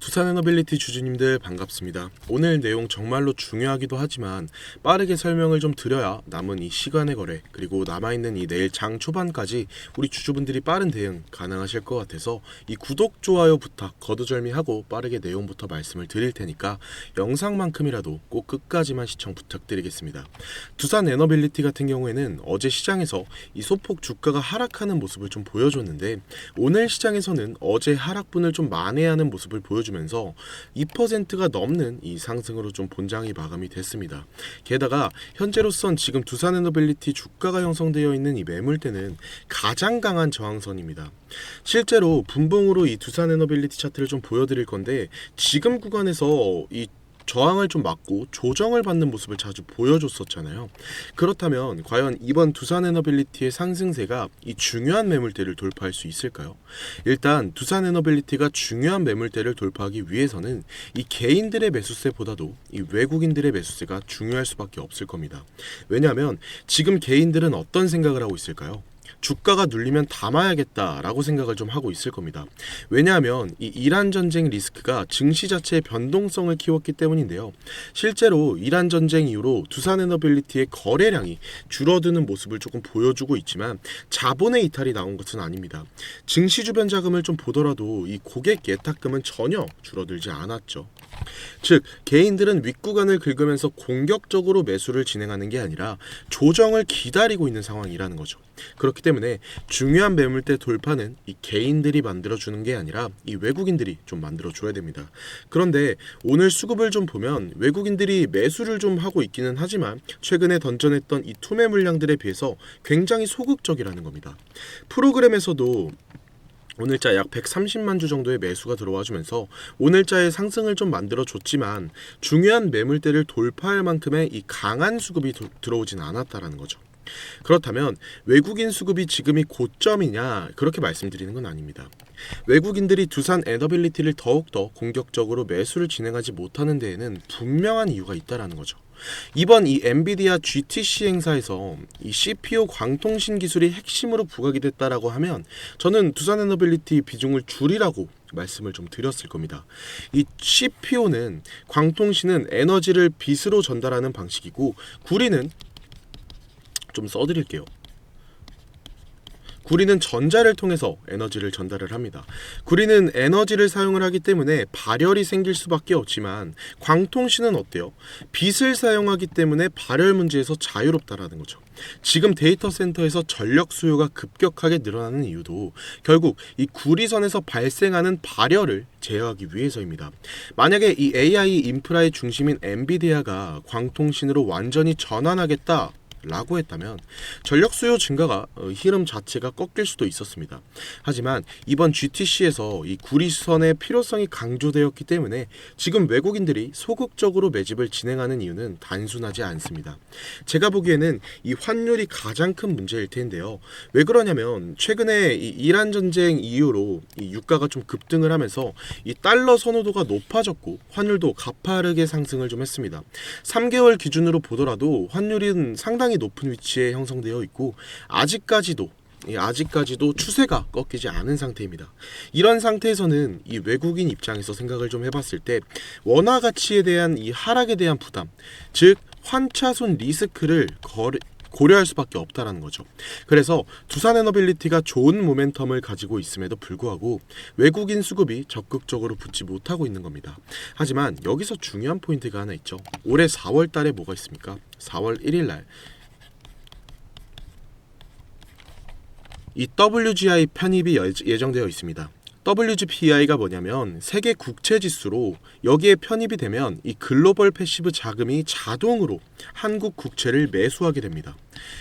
두산에너빌리티 주주님들 반갑습니다. 오늘 내용 정말로 중요하기도 하지만 빠르게 설명을 좀 드려야 남은 이 시간의 거래 그리고 남아있는 이 내일 장 초반까지 우리 주주분들이 빠른 대응 가능하실 것 같아서 이 구독, 좋아요 부탁 거두절미하고 빠르게 내용부터 말씀을 드릴 테니까 영상만큼이라도 꼭 끝까지만 시청 부탁드리겠습니다. 두산에너빌리티 같은 경우에는 어제 시장에서 이 소폭 주가가 하락하는 모습을 좀 보여줬는데 오늘 시장에서는 어제 하락분을 좀 만회하는 모습을 보여주면서 2%가 넘는 이 상승으로 좀 본장이 마감이 됐습니다. 게다가 현재로선 지금 두산에너빌리티 주가가 형성되어 있는 이 매물대는 가장 강한 저항선입니다. 실제로 분봉으로 이 두산에너빌리티 차트를 좀 보여드릴 건데 지금 구간에서 이 저항을 좀 막고 조정을 받는 모습을 자주 보여줬었잖아요. 그렇다면 과연 이번 두산에너빌리티의 상승세가 이 중요한 매물대를 돌파할 수 있을까요? 일단 두산에너빌리티가 중요한 매물대를 돌파하기 위해서는 이 개인들의 매수세보다도 이 외국인들의 매수세가 중요할 수밖에 없을 겁니다. 왜냐하면 지금 개인들은 어떤 생각을 하고 있을까요? 주가가 눌리면 담아야겠다라고 생각을 좀 하고 있을 겁니다. 왜냐하면 이 이란 전쟁 리스크가 증시 자체의 변동성을 키웠기 때문인데요. 실제로 이란 전쟁 이후로 두산에너빌리티의 거래량이 줄어드는 모습을 조금 보여주고 있지만 자본의 이탈이 나온 것은 아닙니다. 증시 주변 자금을 좀 보더라도 이 고객 예탁금은 전혀 줄어들지 않았죠. 즉 개인들은 윗구간을 긁으면서 공격적으로 매수를 진행하는 게 아니라 조정을 기다리고 있는 상황이라는 거죠. 그렇기 때문에 중요한 매물대 돌파는 이 개인들이 만들어주는 게 아니라 이 외국인들이 좀 만들어줘야 됩니다. 그런데 오늘 수급을 좀 보면 외국인들이 매수를 좀 하고 있기는 하지만 최근에 던져냈던 이 투매 물량들에 비해서 굉장히 소극적이라는 겁니다. 프로그램에서도 오늘자 약 130만 주 정도의 매수가 들어와주면서 오늘자의 상승을 좀 만들어줬지만 중요한 매물대를 돌파할 만큼의 이 강한 수급이 들어오진 않았다라는 거죠. 그렇다면 외국인 수급이 지금이 고점이냐 그렇게 말씀드리는 건 아닙니다. 외국인들이 두산에너빌리티를 더욱더 공격적으로 매수를 진행하지 못하는 데에는 분명한 이유가 있다라는 거죠. 이번 이 엔비디아 GTC 행사에서 이 CPU 광통신 기술이 핵심으로 부각이 됐다라고 하면 저는 두산에너빌리티 비중을 줄이라고 말씀을 좀 드렸을 겁니다. 이 CPU는 광통신은 에너지를 빛으로 전달하는 방식이고 구리는 좀 써드릴게요. 구리는 전자를 통해서 에너지를 전달을 합니다. 구리는 에너지를 사용을 하기 때문에 발열이 생길 수밖에 없지만 광통신은 어때요? 빛을 사용하기 때문에 발열 문제에서 자유롭다라는 거죠. 지금 데이터 센터에서 전력 수요가 급격하게 늘어나는 이유도 결국 이 구리선에서 발생하는 발열을 제어하기 위해서입니다. 만약에 이 AI 인프라의 중심인 엔비디아가 광통신으로 완전히 전환하겠다 라고 했다면 전력 수요 증가가 흐름 자체가 꺾일 수도 있었습니다. 하지만 이번 GTC에서 이 구리선의 필요성이 강조되었기 때문에 지금 외국인들이 소극적으로 매집을 진행하는 이유는 단순하지 않습니다. 제가 보기에는 이 환율이 가장 큰 문제일 텐데요. 왜 그러냐면 최근에 이 이란 전쟁 이후로 이 유가가 좀 급등을 하면서 이 달러 선호도가 높아졌고 환율도 가파르게 상승을 좀 했습니다. 3개월 기준으로 보더라도 환율은 상당히 높은 위치에 형성되어 있고 아직까지도 추세가 꺾이지 않은 상태입니다. 이런 상태에서는 이 외국인 입장에서 생각을 좀 해봤을 때 원화 가치에 대한 이 하락에 대한 부담, 즉 환차손 리스크를 고려할 수밖에 없다라는 거죠. 그래서 두산에너빌리티가 좋은 모멘텀을 가지고 있음에도 불구하고 외국인 수급이 적극적으로 붙지 못하고 있는 겁니다. 하지만 여기서 중요한 포인트가 하나 있죠. 올해 4월 달에 뭐가 있습니까? 4월 1일 날 이 WGI 편입이 예정되어 있습니다. WGPI가 뭐냐면 세계 국채 지수로 여기에 편입이 되면 이 글로벌 패시브 자금이 자동으로 한국 국채를 매수하게 됩니다.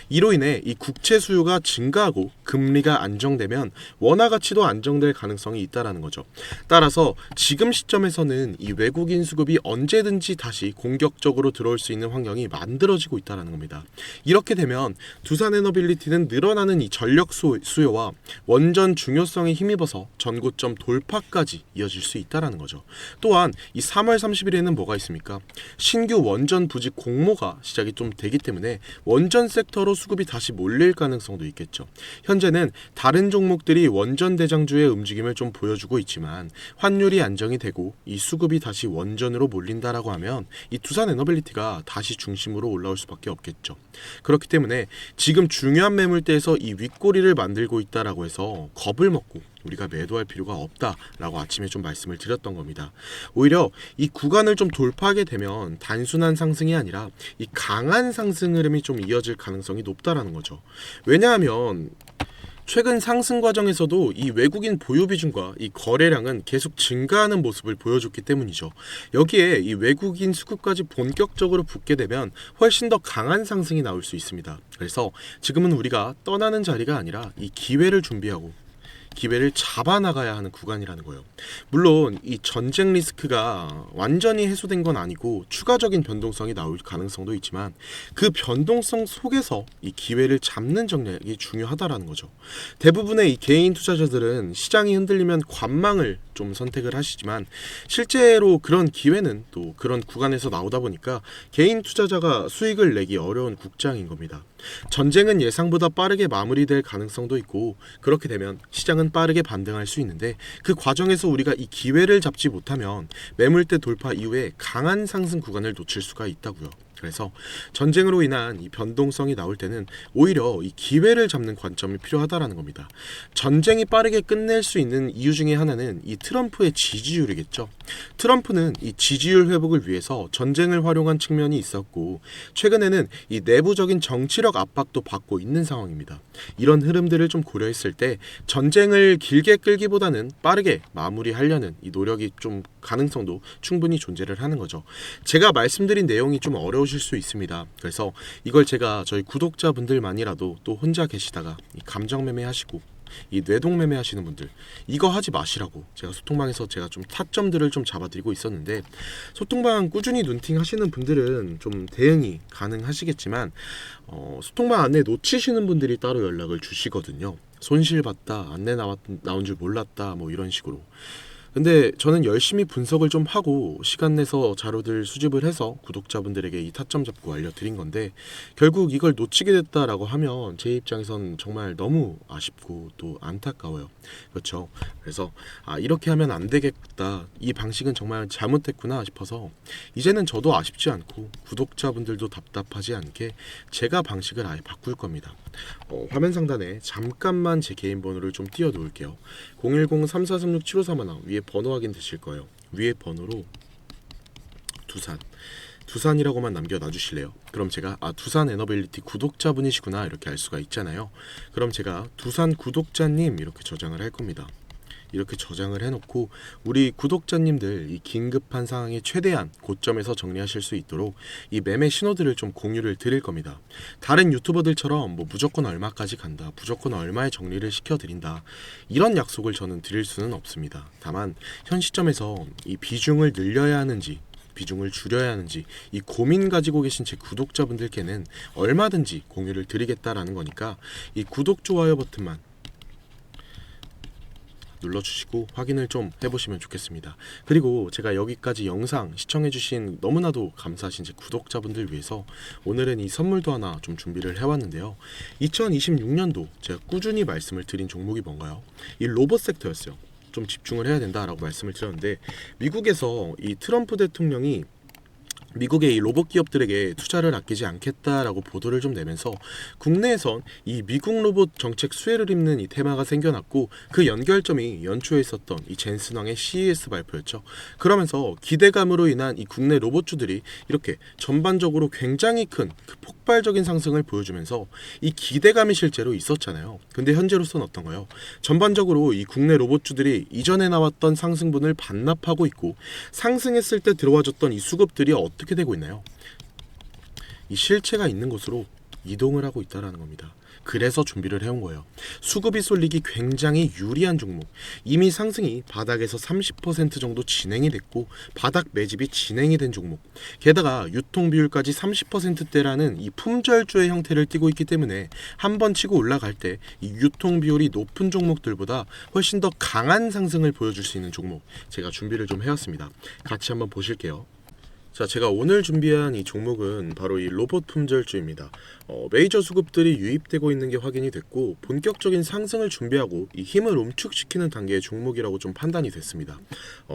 이로 인해 이 국채 수요가 증가하고 금리가 안정되면 원화 가치도 안정될 가능성이 있다라는 거죠. 따라서 지금 시점에서는 이 외국인 수급이 언제든지 다시 공격적으로 들어올 수 있는 환경이 만들어지고 있다라는 겁니다. 이렇게 되면 두산에너빌리티는 늘어나는 이 전력 수요와 원전 중요성에 힘입어서 전고점 돌파까지 이어질 수 있다라는 거죠. 또한 이 3월 30일에는 뭐가 있습니까? 신규 원전 부지 공모가 시작이 좀 되기 때문에 원전 섹터 팩터로 수급이 다시 몰릴 가능성도 있겠죠. 현재는 다른 종목들이 원전 대장주의 움직임을 좀 보여주고 있지만 환율이 안정이 되고 이 수급이 다시 원전으로 몰린다라고 하면 이 두산에너빌리티가 다시 중심으로 올라올 수밖에 없겠죠. 그렇기 때문에 지금 중요한 매물대에서 이 윗꼬리를 만들고 있다라고 해서 겁을 먹고 우리가 매도할 필요가 없다라고 아침에 좀 말씀을 드렸던 겁니다. 오히려 이 구간을 좀 돌파하게 되면 단순한 상승이 아니라 이 강한 상승 흐름이 좀 이어질 가능성이 높다라는 거죠. 왜냐하면 최근 상승 과정에서도 이 외국인 보유 비중과 이 거래량은 계속 증가하는 모습을 보여줬기 때문이죠. 여기에 이 외국인 수급까지 본격적으로 붙게 되면 훨씬 더 강한 상승이 나올 수 있습니다. 그래서 지금은 우리가 떠나는 자리가 아니라 이 기회를 준비하고 기회를 잡아나가야 하는 구간이라는 거예요. 물론 이 전쟁 리스크가 완전히 해소된 건 아니고 추가적인 변동성이 나올 가능성도 있지만 그 변동성 속에서 이 기회를 잡는 전략이 중요하다라는 거죠. 대부분의 이 개인 투자자들은 시장이 흔들리면 관망을 좀 선택을 하시지만 실제로 그런 기회는 또 그런 구간에서 나오다 보니까 개인 투자자가 수익을 내기 어려운 국장인 겁니다. 전쟁은 예상보다 빠르게 마무리될 가능성도 있고 그렇게 되면 시장은 빠르게 반등할 수 있는데 그 과정에서 우리가 이 기회를 잡지 못하면 매물대 돌파 이후에 강한 상승 구간을 놓칠 수가 있다고요. 그래서 전쟁으로 인한 이 변동성이 나올 때는 오히려 이 기회를 잡는 관점이 필요하다라는 겁니다. 전쟁이 빠르게 끝낼 수 있는 이유 중에 하나는 이 트럼프의 지지율이겠죠. 트럼프는 이 지지율 회복을 위해서 전쟁을 활용한 측면이 있었고 최근에는 이 내부적인 정치력 압박도 받고 있는 상황입니다. 이런 흐름들을 좀 고려했을 때 전쟁을 길게 끌기보다는 빠르게 마무리하려는 이 노력이 좀 가능성도 충분히 존재를 하는 거죠. 제가 말씀드린 내용이 좀 어려우실 수 있습니다. 그래서 이걸 제가 저희 구독자분들만이라도 또 혼자 계시다가 이 감정 매매하시고 이 뇌동 매매하시는 분들 이거 하지 마시라고 제가 소통방에서 제가 좀 타점들을 좀 잡아드리고 있었는데 소통방 꾸준히 눈팅 하시는 분들은 좀 대응이 가능하시겠지만 소통방 안내 놓치시는 분들이 따로 연락을 주시거든요. 손실봤다, 안내 나온 줄 몰랐다 뭐 이런 식으로. 근데 저는 열심히 분석을 좀 하고 시간 내서 자료들 수집을 해서 구독자분들에게 이 타점 잡고 알려드린 건데 결국 이걸 놓치게 됐다라고 하면 제 입장에선 정말 너무 아쉽고 또 안타까워요. 그렇죠. 그래서 이렇게 하면 안 되겠다. 이 방식은 정말 잘못됐구나 싶어서 이제는 저도 아쉽지 않고 구독자분들도 답답하지 않게 제가 방식을 아예 바꿀 겁니다. 화면 상단에 잠깐만 제 개인 번호를 좀 띄워 놓을게요. 010-3436-7531 위에 번호 확인 되실 거예요. 위에 번호로 두산이라고만 남겨놔 주실래요? 그럼 제가 두산에너빌리티 구독자분이시구나 이렇게 알 수가 있잖아요. 그럼 제가 두산 구독자님 이렇게 저장을 할 겁니다. 이렇게 저장을 해놓고 우리 구독자님들 이 긴급한 상황에 최대한 고점에서 정리하실 수 있도록 이 매매 신호들을 좀 공유를 드릴 겁니다. 다른 유튜버들처럼 뭐 무조건 얼마까지 간다, 무조건 얼마에 정리를 시켜드린다 이런 약속을 저는 드릴 수는 없습니다. 다만 현 시점에서 이 비중을 늘려야 하는지 비중을 줄여야 하는지 이 고민 가지고 계신 제 구독자분들께는 얼마든지 공유를 드리겠다라는 거니까 이 구독, 좋아요 버튼만 눌러주시고 확인을 좀 해보시면 좋겠습니다. 그리고 제가 여기까지 영상 시청해주신 너무나도 감사하신 제 구독자분들 위해서 오늘은 이 선물도 하나 좀 준비를 해왔는데요. 2026년도 제가 꾸준히 말씀을 드린 종목이 뭔가요? 이 로봇 섹터였어요. 좀 집중을 해야 된다라고 말씀을 드렸는데 미국에서 이 트럼프 대통령이 미국의 이 로봇 기업들에게 투자를 아끼지 않겠다라고 보도를 좀 내면서 국내에선 이 미국 로봇 정책 수혜를 입는 이 테마가 생겨났고 그 연결점이 연초에 있었던 이 젠슨왕의 CES 발표였죠. 그러면서 기대감으로 인한 이 국내 로봇주들이 이렇게 전반적으로 굉장히 큰 그 폭발적인 상승을 보여주면서 이 기대감이 실제로 있었잖아요. 근데 현재로서는 어떤가요? 전반적으로 이 국내 로봇주들이 이전에 나왔던 상승분을 반납하고 있고 상승했을 때 들어와줬던 이 수급들이 어떻게 되고 있나요? 이 실체가 있는 곳으로 이동을 하고 있다는 겁니다. 그래서 준비를 해온 거예요. 수급이 쏠리기 굉장히 유리한 종목. 이미 상승이 바닥에서 30% 정도 진행이 됐고 바닥 매집이 진행이 된 종목. 게다가 유통 비율까지 30%대라는 이 품절주의 형태를 띠고 있기 때문에 한번 치고 올라갈 때 이 유통 비율이 높은 종목들보다 훨씬 더 강한 상승을 보여줄 수 있는 종목 제가 준비를 좀 해왔습니다. 같이 한번 보실게요. 자, 제가 오늘 준비한 이 종목은 바로 이 로봇 품절주입니다. 메이저 수급들이 유입되고 있는 게 확인이 됐고 본격적인 상승을 준비하고 이 힘을 움축시키는 단계의 종목이라고 좀 판단이 됐습니다.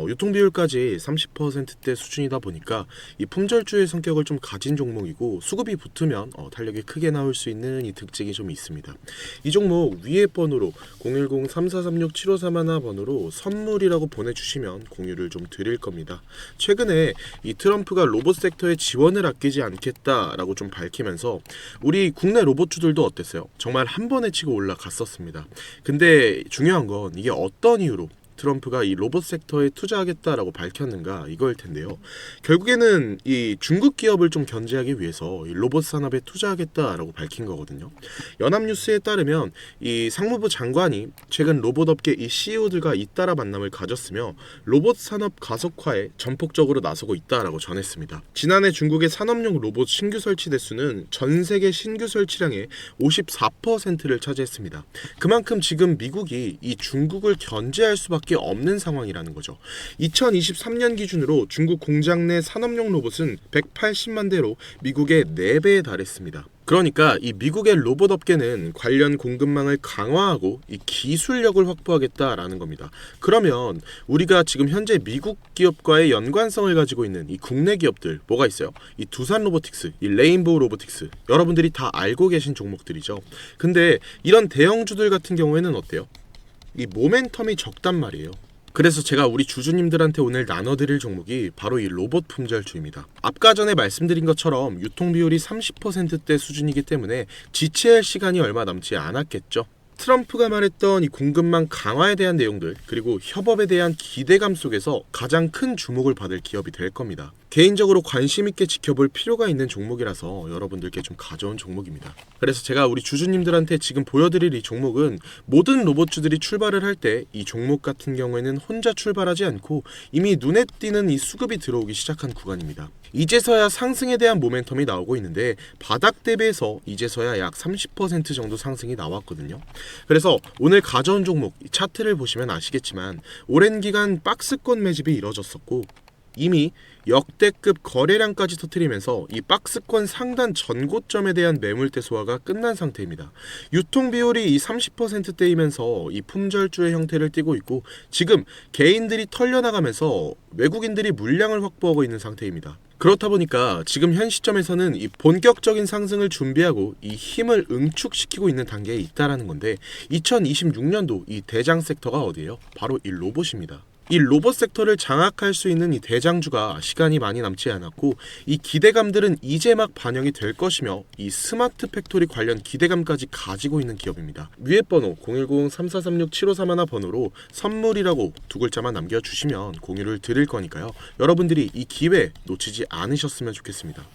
유통 비율까지 30%대 수준이다 보니까 이 품절주의 성격을 좀 가진 종목이고 수급이 붙으면 탄력이 크게 나올 수 있는 이 특징이 좀 있습니다. 이 종목 위에 번호로 010-3436-7531 번호로 선물이라고 보내주시면 공유를 좀 드릴 겁니다. 최근에 이 트럼프가 로봇 섹터에 지원을 아끼지 않겠다라고 좀 밝히면서 우리 국내 로봇주들도 어땠어요? 정말 한 번에 치고 올라갔었습니다. 근데 중요한 건 이게 어떤 이유로 트럼프가 이 로봇 섹터에 투자하겠다라고 밝혔는가 이거일 텐데요. 결국에는 이 중국 기업을 좀 견제하기 위해서 이 로봇 산업에 투자하겠다라고 밝힌 거거든요. 연합뉴스에 따르면 이 상무부 장관이 최근 로봇 업계 이 CEO들과 잇따라 만남을 가졌으며 로봇 산업 가속화에 전폭적으로 나서고 있다라고 전했습니다. 지난해 중국의 산업용 로봇 신규 설치 대수는 전 세계 신규 설치량의 54%를 차지했습니다. 그만큼 지금 미국이 이 중국을 견제할 수밖에 없는 상황이라는 거죠. 2023년 기준으로 중국 공장 내 산업용 로봇은 180만 대로 미국의 4배에 달했습니다. 그러니까 이 미국의 로봇 업계는 관련 공급망을 강화하고 이 기술력을 확보하겠다라는 겁니다. 그러면 우리가 지금 현재 미국 기업과의 연관성을 가지고 있는 이 국내 기업들 뭐가 있어요? 이 두산 로보틱스, 이 레인보우 로보틱스 여러분들이 다 알고 계신 종목들이죠. 근데 이런 대형주들 같은 경우에는 어때요? 이 모멘텀이 적단 말이에요. 그래서 제가 우리 주주님들한테 오늘 나눠드릴 종목이 바로 이 로봇 품절주입니다. 아까 전에 말씀드린 것처럼 유통 비율이 30%대 수준이기 때문에 지체할 시간이 얼마 남지 않았겠죠. 트럼프가 말했던 이 공급망 강화에 대한 내용들 그리고 협업에 대한 기대감 속에서 가장 큰 주목을 받을 기업이 될 겁니다. 개인적으로 관심 있게 지켜볼 필요가 있는 종목이라서 여러분들께 좀 가져온 종목입니다. 그래서 제가 우리 주주님들한테 지금 보여드릴 이 종목은 모든 로봇주들이 출발을 할 때 이 종목 같은 경우에는 혼자 출발하지 않고 이미 눈에 띄는 이 수급이 들어오기 시작한 구간입니다. 이제서야 상승에 대한 모멘텀이 나오고 있는데 바닥 대비해서 이제서야 약 30% 정도 상승이 나왔거든요. 그래서 오늘 가져온 종목 차트를 보시면 아시겠지만 오랜 기간 박스권 매집이 이뤄졌었고 이미 역대급 거래량까지 터뜨리면서 이 박스권 상단 전고점에 대한 매물대 소화가 끝난 상태입니다. 유통 비율이 이 30%대이면서 이 품절주의 형태를 띠고 있고 지금 개인들이 털려나가면서 외국인들이 물량을 확보하고 있는 상태입니다. 그렇다 보니까 지금 현 시점에서는 이 본격적인 상승을 준비하고 이 힘을 응축시키고 있는 단계에 있다라는 건데 2026년도 이 대장 섹터가 어디예요? 바로 이 로봇입니다. 이 로봇 섹터를 장악할 수 있는 이 대장주가 시간이 많이 남지 않았고 이 기대감들은 이제 막 반영이 될 것이며 이 스마트 팩토리 관련 기대감까지 가지고 있는 기업입니다. 위에 번호 010-3436-7531 번호로 선물이라고 두 글자만 남겨주시면 공유를 드릴 거니까요. 여러분들이 이 기회 놓치지 않으셨으면 좋겠습니다.